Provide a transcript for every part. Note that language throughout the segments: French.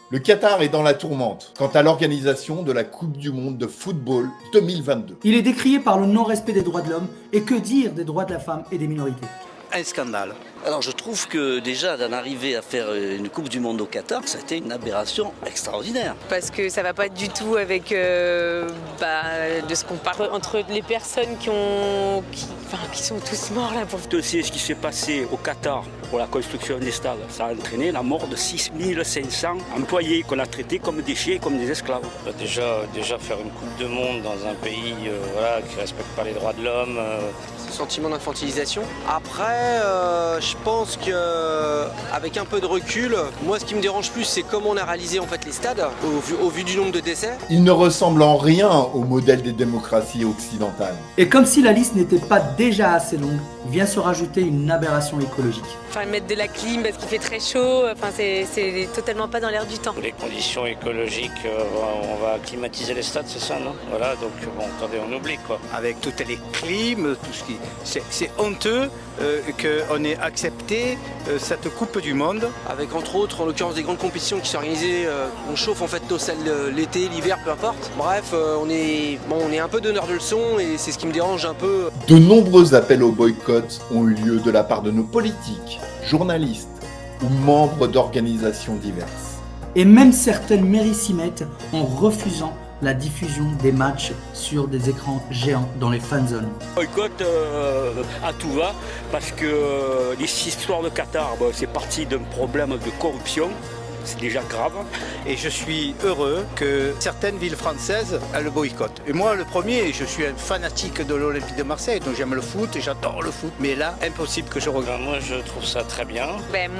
Le Qatar est dans la tourmente quant à l'organisation de la Coupe du Monde de football 2022. Il est décrié par le non-respect des droits de l'homme et que dire des droits de la femme et des minorités. Un scandale. Alors je trouve que déjà d'en arriver à faire une Coupe du Monde au Qatar, ça a été une aberration extraordinaire. Parce que ça va pas du tout avec de ce qu'on parle entre les personnes qui sont tous morts là pour. Tu sais ce qui s'est passé au Qatar pour la construction des stades. Ça a entraîné la mort de 6500 employés qu'on a traités comme déchets, comme des esclaves. Déjà faire une Coupe du Monde dans un pays qui ne respecte pas les droits de l'homme. Ce sentiment d'infantilisation. Après, je pense qu'avec un peu de recul, moi ce qui me dérange plus c'est comment on a réalisé en fait les stades au vu du nombre de décès. Il ne ressemble en rien au modèle des démocraties occidentales. Et comme si la liste n'était pas déjà assez longue, vient se rajouter une aberration écologique. Enfin, mettre de la clim parce qu'il fait très chaud, c'est totalement pas dans l'air du temps. Les conditions écologiques, on va climatiser les stades, c'est ça, non? Voilà, donc attendez, on oublie quoi. Avec toutes les clims, tout ce qui... C'est honteux qu'on ait accepté cette Coupe du Monde. Avec entre autres, en l'occurrence, des grandes compétitions qui sont organisées, on chauffe en fait nos salles l'été, l'hiver, peu importe. Bref, on est un peu donneur de leçons et c'est ce qui me dérange un peu. De nombreux appels au boycott ont eu lieu de la part de nos politiques, journalistes ou membres d'organisations diverses. Et même certaines mairies s'y mettent en refusant la diffusion des matchs sur des écrans géants dans les fan zones. Boycott à tout va parce que les histoires de Qatar, c'est parti d'un problème de corruption. C'est déjà grave. Et je suis heureux que certaines villes françaises le boycottent. Et moi, le premier, je suis un fanatique de l'Olympique de Marseille, donc j'aime le foot et j'adore le foot. Mais là, impossible que je regarde. Moi, je trouve ça très bien.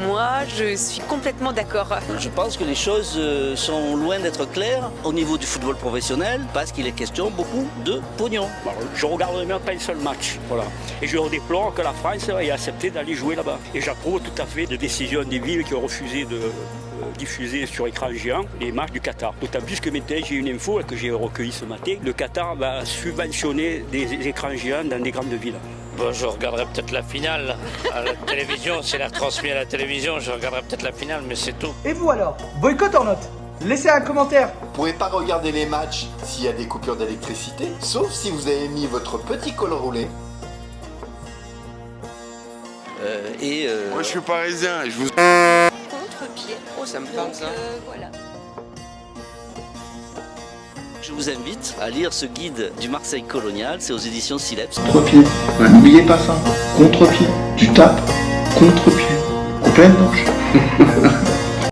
Moi, je suis complètement d'accord. Je pense que les choses sont loin d'être claires au niveau du football professionnel parce qu'il est question beaucoup de pognon. Je regarde même pas un seul match. Voilà. Et je déplore que la France ait accepté d'aller jouer là-bas. Et j'approuve tout à fait les décisions des villes qui ont refusé de diffuser sur écran géant les matchs du Qatar. D'autant plus que maintenant j'ai une info que j'ai recueillie ce matin. Le Qatar va subventionner des écrans géants dans des grandes villes. Je regarderai peut-être la finale à la télévision. Si elle est retransmise à la télévision, je regarderai peut-être la finale, mais c'est tout. Et vous alors, boycott en note? Laissez un commentaire. Vous pourrez pas regarder les matchs s'il y a des coupures d'électricité, sauf si vous avez mis votre petit col roulé. Moi je suis parisien et je vous... Contre-pied. Oh, ça me parle ça. Voilà. Je vous invite à lire ce guide du Marseille colonial, c'est aux éditions Sileps. Contre-pied, n'oubliez pas ça. Contre-pied, tu tapes, contre-pied. En pleine manche.